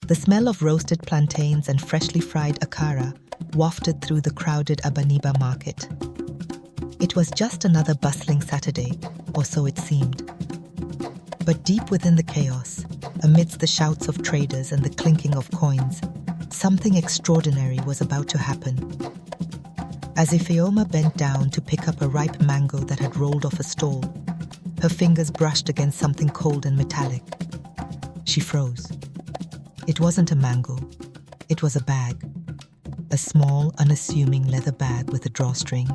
The smell of roasted plantains and freshly fried akara wafted through the crowded Abaniba market. It was just another bustling Saturday, or so it seemed. But deep within the chaos, amidst the shouts of traders and the clinking of coins, something extraordinary was about to happen. As Ifeoma bent down to pick up a ripe mango that had rolled off a stall, her fingers brushed against something cold and metallic. She froze. It wasn't a mango. It was a bag. A small, unassuming leather bag with a drawstring.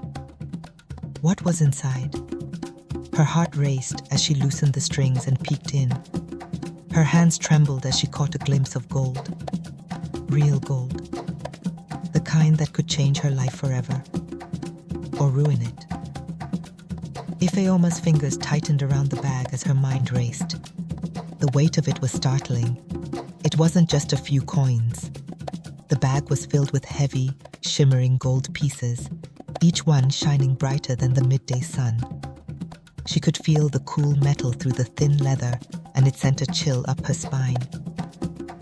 What was inside? Her heart raced as she loosened the strings and peeked in. Her hands trembled as she caught a glimpse of gold. Real gold. The kind that could change her life forever. Or ruin it. Ifeoma's fingers tightened around the bag as her mind raced. The weight of it was startling. It wasn't just a few coins. The bag was filled with heavy, shimmering gold pieces, each one shining brighter than the midday sun. She could feel the cool metal through the thin leather, and it sent a chill up her spine.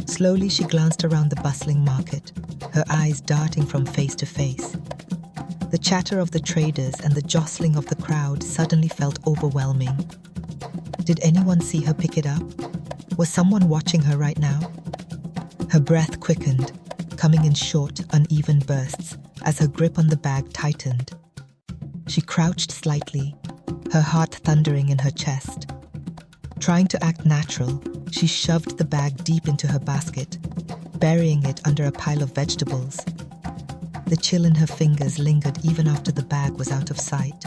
Slowly she glanced around the bustling market, her eyes darting from face to face. The chatter of the traders and the jostling of the crowd suddenly felt overwhelming. Did anyone see her pick it up? Was someone watching her right now? Her breath quickened, coming in short, uneven bursts as her grip on the bag tightened. She crouched slightly, her heart thundering in her chest. Trying to act natural, she shoved the bag deep into her basket, burying it under a pile of vegetables. The chill in her fingers lingered even after the bag was out of sight.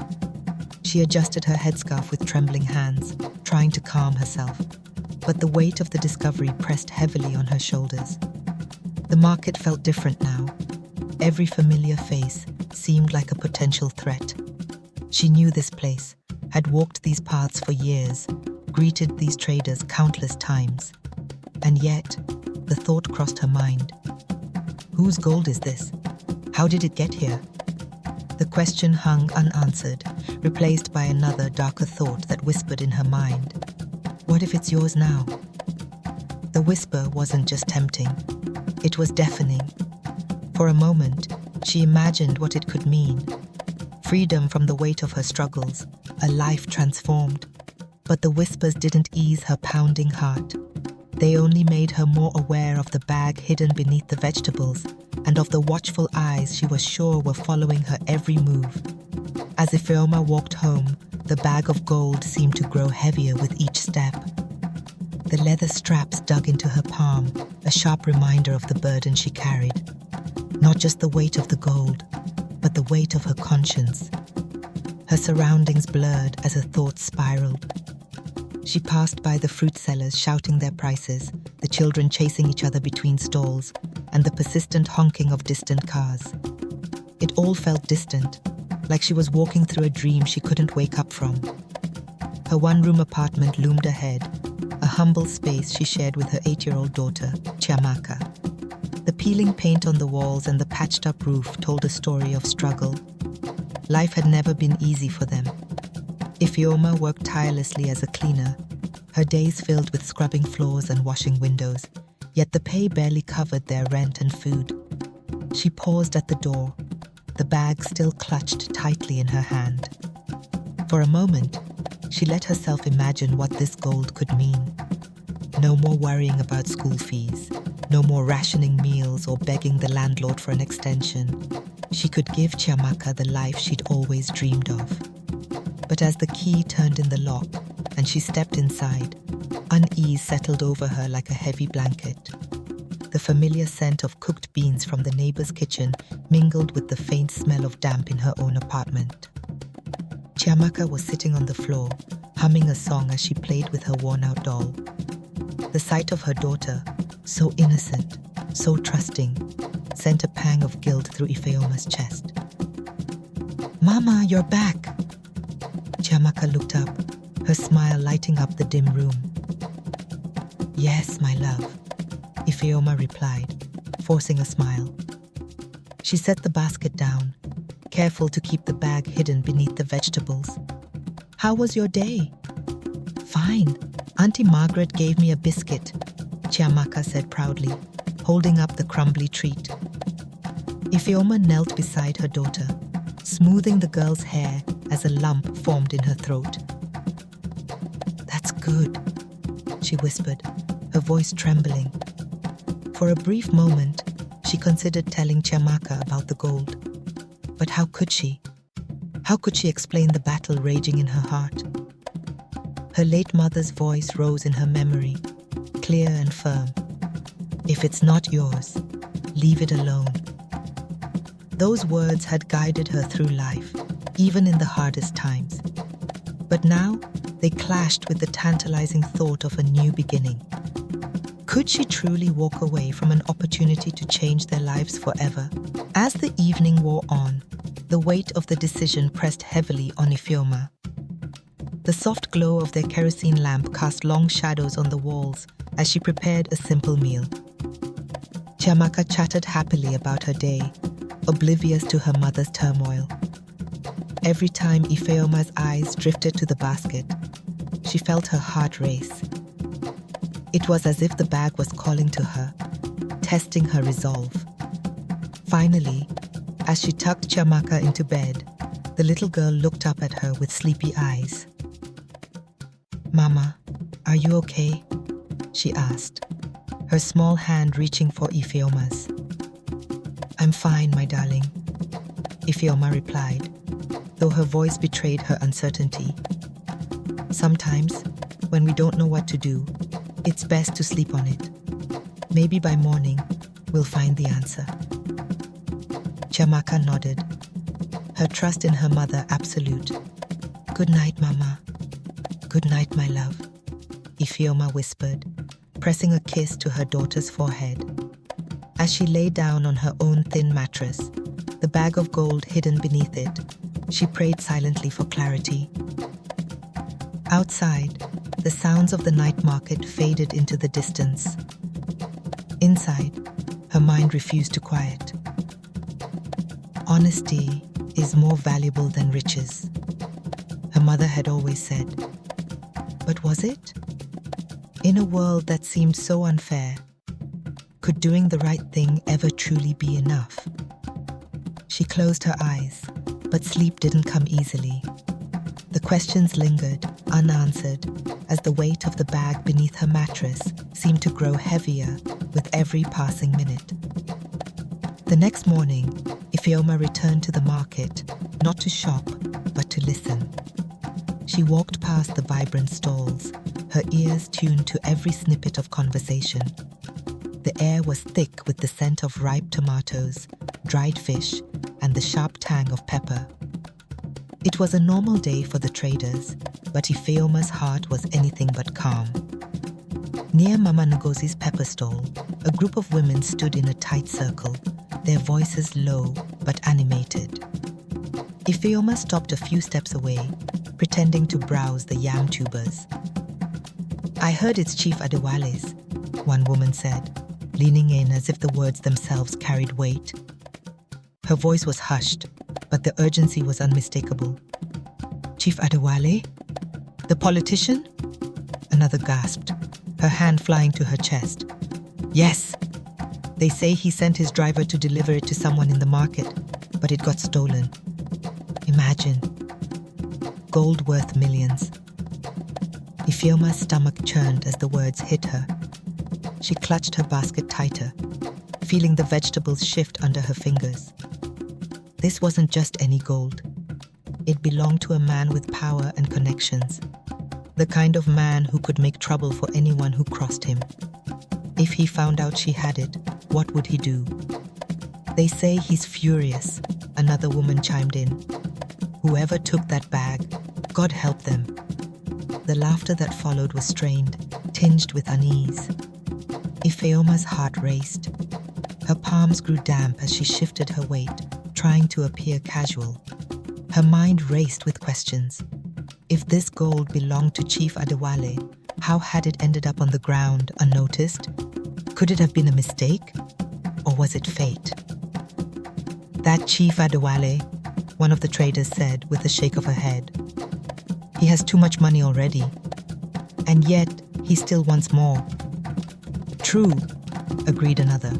She adjusted her headscarf with trembling hands, trying to calm herself. But the weight of the discovery pressed heavily on her shoulders. The market felt different now. Every familiar face seemed like a potential threat. She knew this place, had walked these paths for years, greeted these traders countless times. And yet, the thought crossed her mind. Whose gold is this? How did it get here? The question hung unanswered, replaced by another darker thought that whispered in her mind. What if it's yours now? The whisper wasn't just tempting. It was deafening. For a moment, she imagined what it could mean. Freedom from the weight of her struggles, a life transformed. But the whispers didn't ease her pounding heart. They only made her more aware of the bag hidden beneath the vegetables and of the watchful eyes she was sure were following her every move. As Ifeoma walked home, the bag of gold seemed to grow heavier with each step. The leather straps dug into her palm, a sharp reminder of the burden she carried. Not just the weight of the gold, but the weight of her conscience. Her surroundings blurred as her thoughts spiraled. She passed by the fruit sellers shouting their prices, the children chasing each other between stalls, and the persistent honking of distant cars. It all felt distant, like she was walking through a dream she couldn't wake up from. Her one-room apartment loomed ahead, a humble space she shared with her 8-year-old daughter, Chiamaka. The peeling paint on the walls and the patched-up roof told a story of struggle. Life had never been easy for them. Ifeoma worked tirelessly as a cleaner, her days filled with scrubbing floors and washing windows, yet the pay barely covered their rent and food. She paused at the door, the bag still clutched tightly in her hand. For a moment, she let herself imagine what this gold could mean. No more worrying about school fees, no more rationing meals or begging the landlord for an extension. She could give Chiamaka the life she'd always dreamed of. But as the key turned in the lock and she stepped inside, unease settled over her like a heavy blanket. The familiar scent of cooked beans from the neighbor's kitchen mingled with the faint smell of damp in her own apartment. Chiamaka was sitting on the floor, humming a song as she played with her worn-out doll. The sight of her daughter, so innocent, so trusting, sent a pang of guilt through Ifeoma's chest. "Mama, you're back!" Chiamaka looked up, her smile lighting up the dim room. "Yes, my love," Ifeoma replied, forcing a smile. She set the basket down, careful to keep the bag hidden beneath the vegetables. "How was your day?" "Fine. Auntie Margaret gave me a biscuit. Chiamaka said proudly, holding up the crumbly treat. Ifeoma knelt beside her daughter, smoothing the girl's hair as a lump formed in her throat. "That's good," she whispered, her voice trembling. For a brief moment, she considered telling Chiamaka about the gold. But how could she? How could she explain the battle raging in her heart? Her late mother's voice rose in her memory, clear and firm. "If it's not yours, leave it alone." Those words had guided her through life, even in the hardest times. But now, they clashed with the tantalizing thought of a new beginning. Could she truly walk away from an opportunity to change their lives forever? As the evening wore on, the weight of the decision pressed heavily on Ifeoma. The soft glow of their kerosene lamp cast long shadows on the walls as she prepared a simple meal. Chiamaka chattered happily about her day, oblivious to her mother's turmoil. Every time Ifeoma's eyes drifted to the basket, she felt her heart race. It was as if the bag was calling to her, testing her resolve. Finally, as she tucked Chiamaka into bed, the little girl looked up at her with sleepy eyes. "Mama, are you okay?" she asked, her small hand reaching for Ifeoma's. "I'm fine, my darling," Ifeoma replied, though her voice betrayed her uncertainty. "Sometimes, when we don't know what to do, it's best to sleep on it. Maybe by morning, we'll find the answer." Chiamaka nodded, her trust in her mother absolute. "Good night, Mama. Good night, my love," Ifeoma whispered, pressing a kiss to her daughter's forehead. As she lay down on her own thin mattress, the bag of gold hidden beneath it, she prayed silently for clarity. Outside, the sounds of the night market faded into the distance. Inside, her mind refused to quiet. Honesty is more valuable than riches, her mother had always said. But was it? In a world that seemed so unfair, could doing the right thing ever truly be enough? She closed her eyes, but sleep didn't come easily. The questions lingered, unanswered, as the weight of the bag beneath her mattress seemed to grow heavier with every passing minute. The next morning, Ifeoma returned to the market, not to shop, but to listen. She walked past the vibrant stalls, her ears tuned to every snippet of conversation. The air was thick with the scent of ripe tomatoes, dried fish, and the sharp tang of pepper. It was a normal day for the traders, but Ifeoma's heart was anything but calm. Near Mama Ngozi's pepper stall, a group of women stood in a tight circle, their voices low but animated. Ifeoma stopped a few steps away, pretending to browse the yam tubers. "I heard it's Chief Adewale's," one woman said, leaning in as if the words themselves carried weight. Her voice was hushed, but the urgency was unmistakable. "Chief Adewale? The politician?" Another gasped, her hand flying to her chest. "Yes. They say he sent his driver to deliver it to someone in the market, but it got stolen. Imagine. Gold worth millions." Ifeoma's stomach churned as the words hit her. She clutched her basket tighter, feeling the vegetables shift under her fingers. This wasn't just any gold. It belonged to a man with power and connections, the kind of man who could make trouble for anyone who crossed him. If he found out she had it, what would he do? "They say he's furious," another woman chimed in. "Whoever took that bag, God help them." The laughter that followed was strained, tinged with unease. Ifeoma's heart raced. Her palms grew damp as she shifted her weight, trying to appear casual. Her mind raced with questions. If this gold belonged to Chief Adewale, how had it ended up on the ground unnoticed? Could it have been a mistake? Or was it fate? "That Chief Adewale," one of the traders said with a shake of her head. "He has too much money already. And yet, he still wants more." True, agreed another.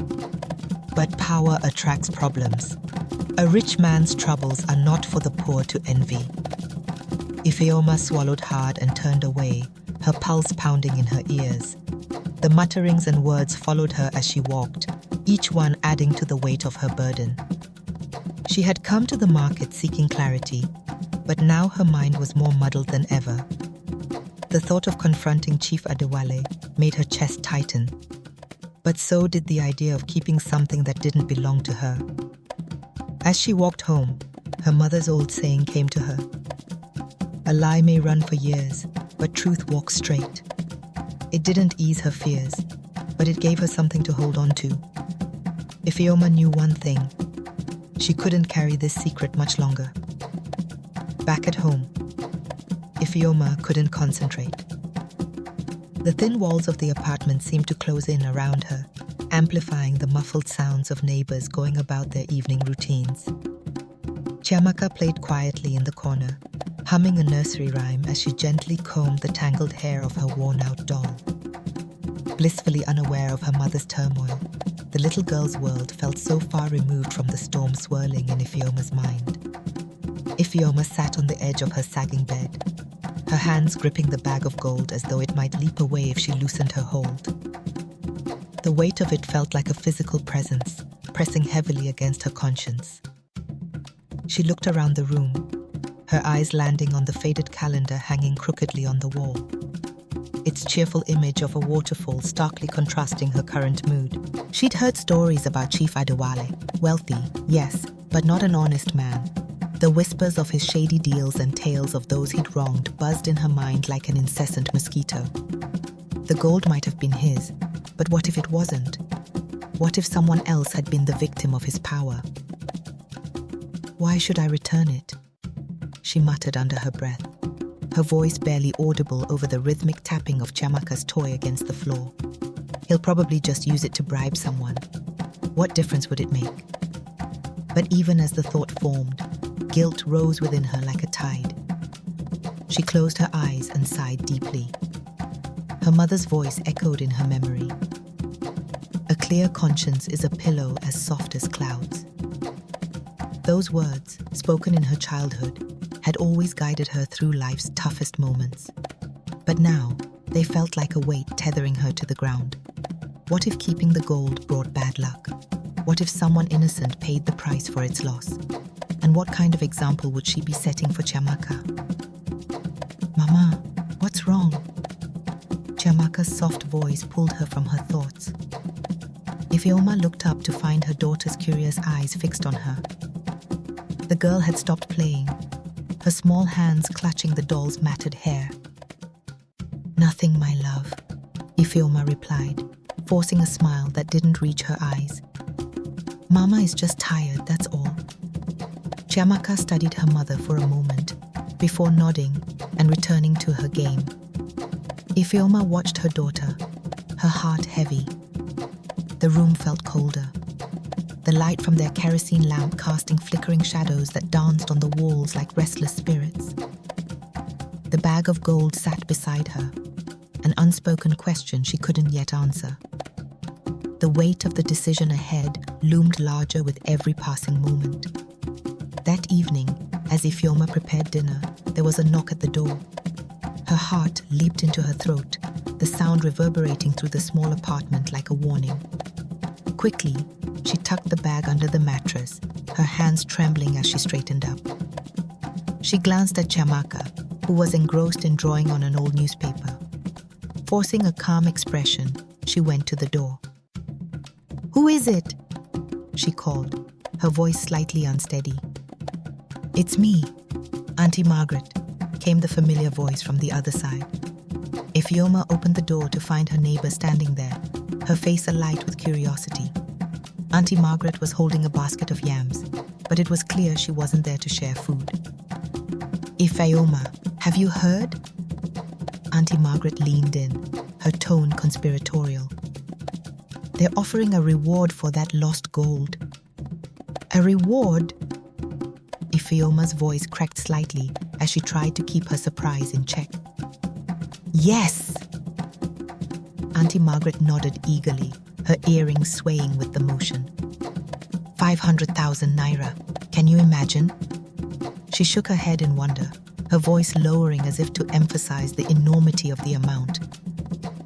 But power attracts problems. A rich man's troubles are not for the poor to envy. Ifeoma swallowed hard and turned away, her pulse pounding in her ears. The mutterings and words followed her as she walked, each one adding to the weight of her burden. She had come to the market seeking clarity, but now her mind was more muddled than ever. The thought of confronting Chief Adewale made her chest tighten, but so did the idea of keeping something that didn't belong to her. As she walked home, her mother's old saying came to her. A lie may run for years, but truth walks straight. It didn't ease her fears, but it gave her something to hold on to. Ifeoma knew one thing. She couldn't carry this secret much longer. Back at home, Ifeoma couldn't concentrate. The thin walls of the apartment seemed to close in around her, amplifying the muffled sounds of neighbors going about their evening routines. Chiamaka played quietly in the corner, humming a nursery rhyme as she gently combed the tangled hair of her worn-out doll. Blissfully unaware of her mother's turmoil, the little girl's world felt so far removed from the storm swirling in Ifeoma's mind. Ifeoma sat on the edge of her sagging bed, her hands gripping the bag of gold as though it might leap away if she loosened her hold. The weight of it felt like a physical presence, pressing heavily against her conscience. She looked around the room, her eyes landing on the faded calendar hanging crookedly on the wall, its cheerful image of a waterfall starkly contrasting her current mood. She'd heard stories about Chief Adewale, wealthy, yes, but not an honest man. The whispers of his shady deals and tales of those he'd wronged buzzed in her mind like an incessant mosquito. The gold might have been his, but what if it wasn't? What if someone else had been the victim of his power? Why should I return it? She muttered under her breath, her voice barely audible over the rhythmic tapping of Chiamaka's toy against the floor. He'll probably just use it to bribe someone. What difference would it make? But even as the thought formed, guilt rose within her like a tide. She closed her eyes and sighed deeply. Her mother's voice echoed in her memory. A clear conscience is a pillow as soft as clouds. Those words, spoken in her childhood, had always guided her through life's toughest moments. But now, they felt like a weight tethering her to the ground. What if keeping the gold brought bad luck? What if someone innocent paid the price for its loss? And what kind of example would she be setting for Chiamaka? Mama, what's wrong? Chiamaka's soft voice pulled her from her thoughts. Ifeoma looked up to find her daughter's curious eyes fixed on her. The girl had stopped playing, her small hands clutching the doll's matted hair. Nothing, my love, Ifeoma replied, forcing a smile that didn't reach her eyes. Mama is just tired, that's all. Chiamaka studied her mother for a moment, before nodding and returning to her game. Ifeoma watched her daughter, her heart heavy. The room felt colder, the light from their kerosene lamp casting flickering shadows that danced on the walls like restless spirits. The bag of gold sat beside her, an unspoken question she couldn't yet answer. The weight of the decision ahead loomed larger with every passing moment. That evening, as Ifeoma prepared dinner, there was a knock at the door. Her heart leaped into her throat, the sound reverberating through the small apartment like a warning. Quickly, she tucked the bag under the mattress, her hands trembling as she straightened up. She glanced at Chiamaka, who was engrossed in drawing on an old newspaper. Forcing a calm expression, she went to the door. "Who is it?" she called, her voice slightly unsteady. "It's me, Auntie Margaret," came the familiar voice from the other side. Ifeoma opened the door to find her neighbor standing there, her face alight with curiosity. Auntie Margaret was holding a basket of yams, but it was clear she wasn't there to share food. "Ifeoma, have you heard?" Auntie Margaret leaned in, her tone conspiratorial. "They're offering a reward for that lost gold." "A reward?" Ifeoma's voice cracked slightly as she tried to keep her surprise in check. "Yes!" Auntie Margaret nodded eagerly, her earrings swaying with the motion. 500,000 naira. Can you imagine? She shook her head in wonder, her voice lowering as if to emphasize the enormity of the amount.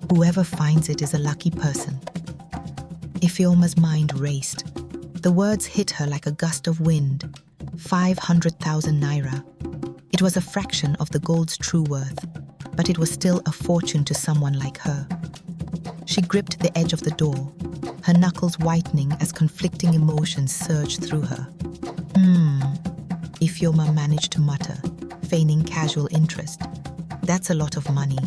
Whoever finds it is a lucky person. Ifeoma's mind raced. The words hit her like a gust of wind. 500,000 naira. It was a fraction of the gold's true worth, but it was still a fortune to someone like her. She gripped the edge of the door, her knuckles whitening as conflicting emotions surged through her. Ifeoma managed to mutter, feigning casual interest. That's a lot of money.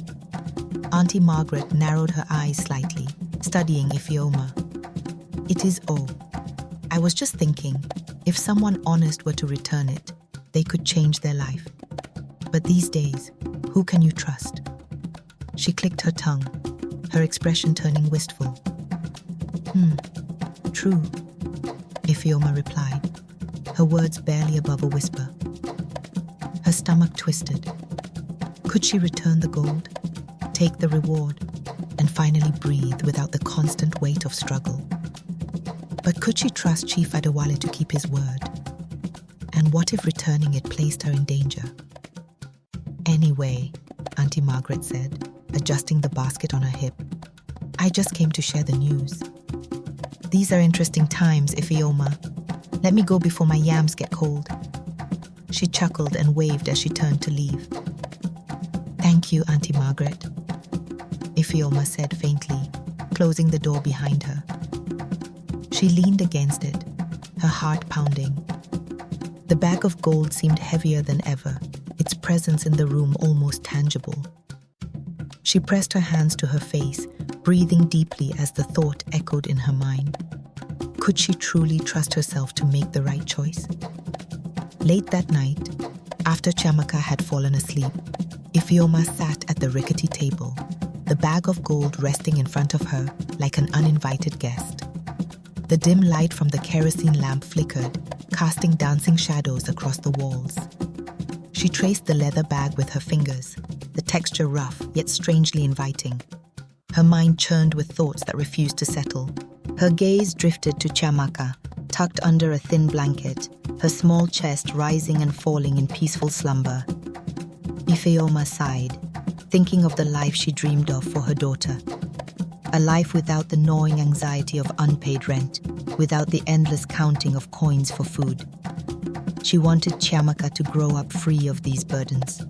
Auntie Margaret narrowed her eyes slightly, studying Ifeoma. It is oh. I was just thinking, if someone honest were to return it, they could change their life. But these days, who can you trust? She clicked her tongue, her expression turning wistful. True, Ifeoma replied, her words barely above a whisper. Her stomach twisted. Could she return the gold, take the reward, and finally breathe without the constant weight of struggle? But could she trust Chief Adewale to keep his word? And what if returning it placed her in danger? Anyway, Auntie Margaret said, adjusting the basket on her hip, I just came to share the news. These are interesting times, Ifeoma. Let me go before my yams get cold. She chuckled and waved as she turned to leave. Thank you, Auntie Margaret, Ifeoma said faintly, closing the door behind her. She leaned against it, her heart pounding. The bag of gold seemed heavier than ever, its presence in the room almost tangible. She pressed her hands to her face, breathing deeply as the thought echoed in her mind. Could she truly trust herself to make the right choice? Late that night, after Chiamaka had fallen asleep, Ifeoma sat at the rickety table, the bag of gold resting in front of her like an uninvited guest. The dim light from the kerosene lamp flickered, casting dancing shadows across the walls. She traced the leather bag with her fingers, the texture rough yet strangely inviting. Her mind churned with thoughts that refused to settle. Her gaze drifted to Chiamaka, tucked under a thin blanket, her small chest rising and falling in peaceful slumber. Ifeoma sighed, thinking of the life she dreamed of for her daughter. A life without the gnawing anxiety of unpaid rent, without the endless counting of coins for food. She wanted Chiamaka to grow up free of these burdens.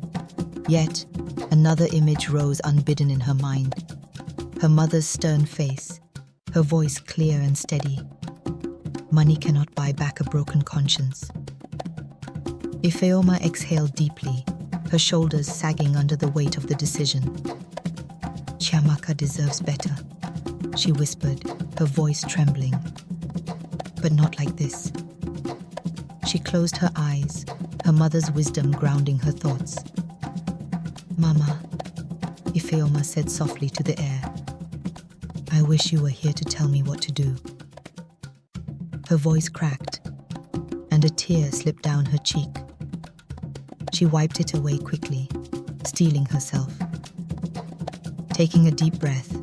Yet, another image rose unbidden in her mind. Her mother's stern face, her voice clear and steady. Money cannot buy back a broken conscience. Ifeoma exhaled deeply, her shoulders sagging under the weight of the decision. Chiamaka deserves better, she whispered, her voice trembling. But not like this. She closed her eyes, her mother's wisdom grounding her thoughts. Mama, Ifeoma said softly to the air, I wish you were here to tell me what to do. Her voice cracked, and a tear slipped down her cheek. She wiped it away quickly, steeling herself. Taking a deep breath,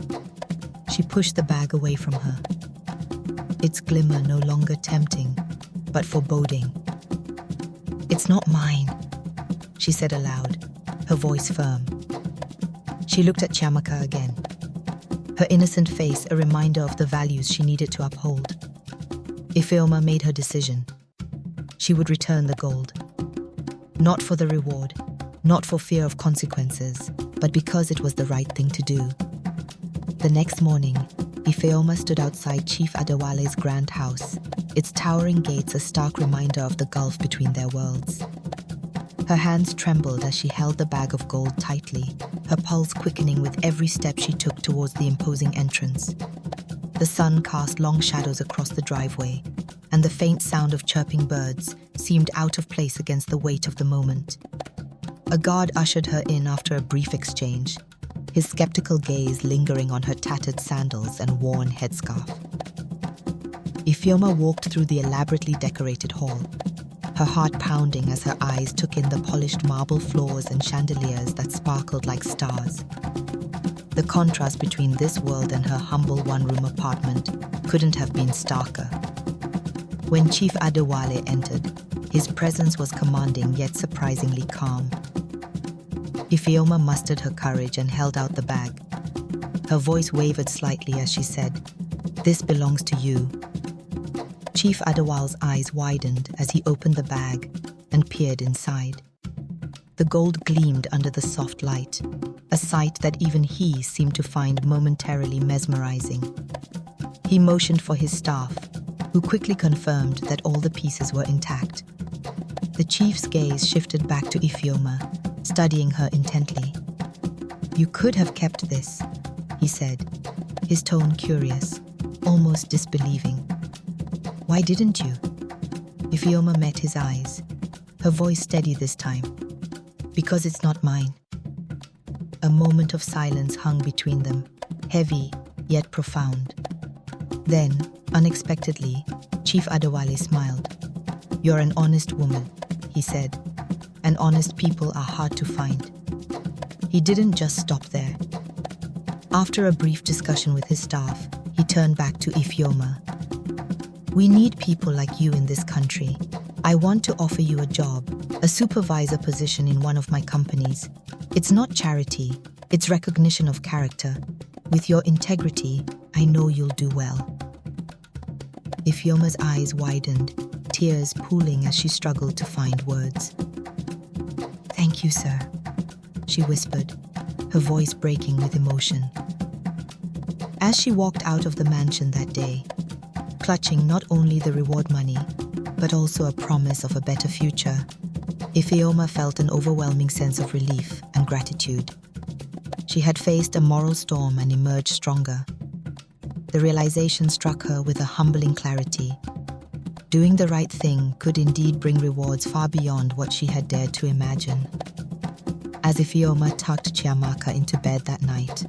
she pushed the bag away from her, its glimmer no longer tempting, but foreboding. It's not mine, she said aloud, her voice firm. She looked at Chiamaka again, her innocent face a reminder of the values she needed to uphold. Ifeoma made her decision. She would return the gold. Not for the reward, not for fear of consequences, but because it was the right thing to do. The next morning, Ifeoma stood outside Chief Adewale's grand house, its towering gates a stark reminder of the gulf between their worlds. Her hands trembled as she held the bag of gold tightly, her pulse quickening with every step she took towards the imposing entrance. The sun cast long shadows across the driveway, and the faint sound of chirping birds seemed out of place against the weight of the moment. A guard ushered her in after a brief exchange, his skeptical gaze lingering on her tattered sandals and worn headscarf. Ifeoma walked through the elaborately decorated hall, her heart pounding as her eyes took in the polished marble floors and chandeliers that sparkled like stars. The contrast between this world and her humble one-room apartment couldn't have been starker. When Chief Adewale entered, his presence was commanding yet surprisingly calm. Ifeoma mustered her courage and held out the bag. Her voice wavered slightly as she said, "This belongs to you." Chief Adewale's eyes widened as he opened the bag and peered inside. The gold gleamed under the soft light, a sight that even he seemed to find momentarily mesmerizing. He motioned for his staff, who quickly confirmed that all the pieces were intact. The chief's gaze shifted back to Ifeoma, studying her intently. "You could have kept this," he said, his tone curious, almost disbelieving. "Why didn't you?" Ifeoma met his eyes, her voice steady this time. "Because it's not mine." A moment of silence hung between them, heavy yet profound. Then, unexpectedly, Chief Adewale smiled. "You're an honest woman," he said, "and honest people are hard to find." He didn't just stop there. After a brief discussion with his staff, he turned back to Ifeoma. "We need people like you in this country. I want to offer you a job, a supervisor position in one of my companies. It's not charity, it's recognition of character. With your integrity, I know you'll do well." Ifeoma's eyes widened, tears pooling as she struggled to find words. "Thank you, sir," she whispered, her voice breaking with emotion. As she walked out of the mansion that day, clutching not only the reward money, but also a promise of a better future, Ifeoma felt an overwhelming sense of relief and gratitude. She had faced a moral storm and emerged stronger. The realization struck her with a humbling clarity. Doing the right thing could indeed bring rewards far beyond what she had dared to imagine. As Ifeoma tucked Chiamaka into bed that night,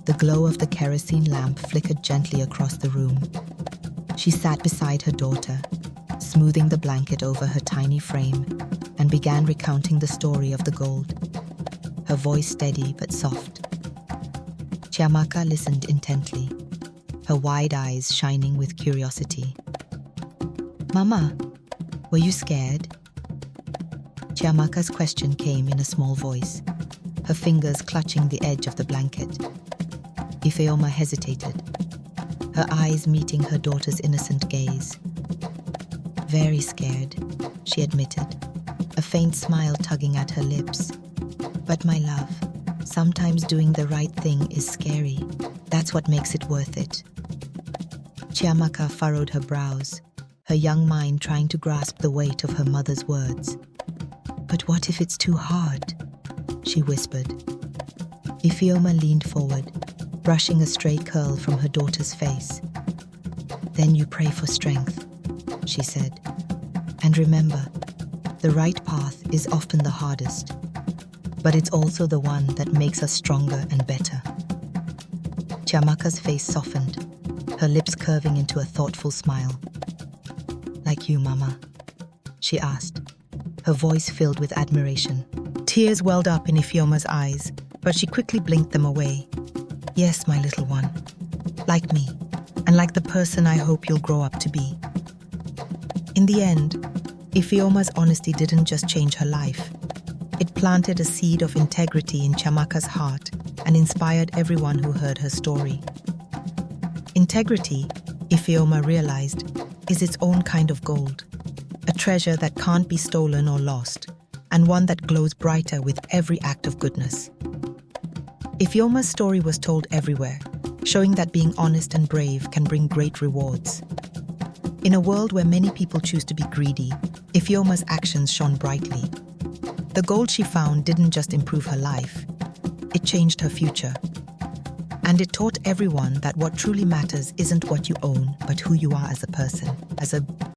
the glow of the kerosene lamp flickered gently across the room. She sat beside her daughter, smoothing the blanket over her tiny frame, and began recounting the story of the gold, her voice steady but soft. Chiamaka listened intently, her wide eyes shining with curiosity. "Mama, were you scared?" Chiamaka's question came in a small voice, her fingers clutching the edge of the blanket. Ifeoma hesitated, her eyes meeting her daughter's innocent gaze. "Very scared," she admitted, a faint smile tugging at her lips. "But my love, sometimes doing the right thing is scary. That's what makes it worth it." Chiamaka furrowed her brows, her young mind trying to grasp the weight of her mother's words. "But what if it's too hard?" she whispered. Ifeoma leaned forward, brushing a stray curl from her daughter's face. "Then you pray for strength," she said. "And remember, the right path is often the hardest, but it's also the one that makes us stronger and better." Chiamaka's face softened, her lips curving into a thoughtful smile. "Like you, Mama?" she asked, her voice filled with admiration. Tears welled up in Ifeoma's eyes, but she quickly blinked them away. "Yes, my little one. Like me, and like the person I hope you'll grow up to be." In the end, Ifeoma's honesty didn't just change her life. It planted a seed of integrity in Chiamaka's heart and inspired everyone who heard her story. Integrity, Ifeoma realized, is its own kind of gold, a treasure that can't be stolen or lost, and one that glows brighter with every act of goodness. Ifeoma's story was told everywhere, showing that being honest and brave can bring great rewards. In a world where many people choose to be greedy, Ifeoma's actions shone brightly. The gold she found didn't just improve her life, it changed her future. And it taught everyone that what truly matters isn't what you own, but who you are as a person, as a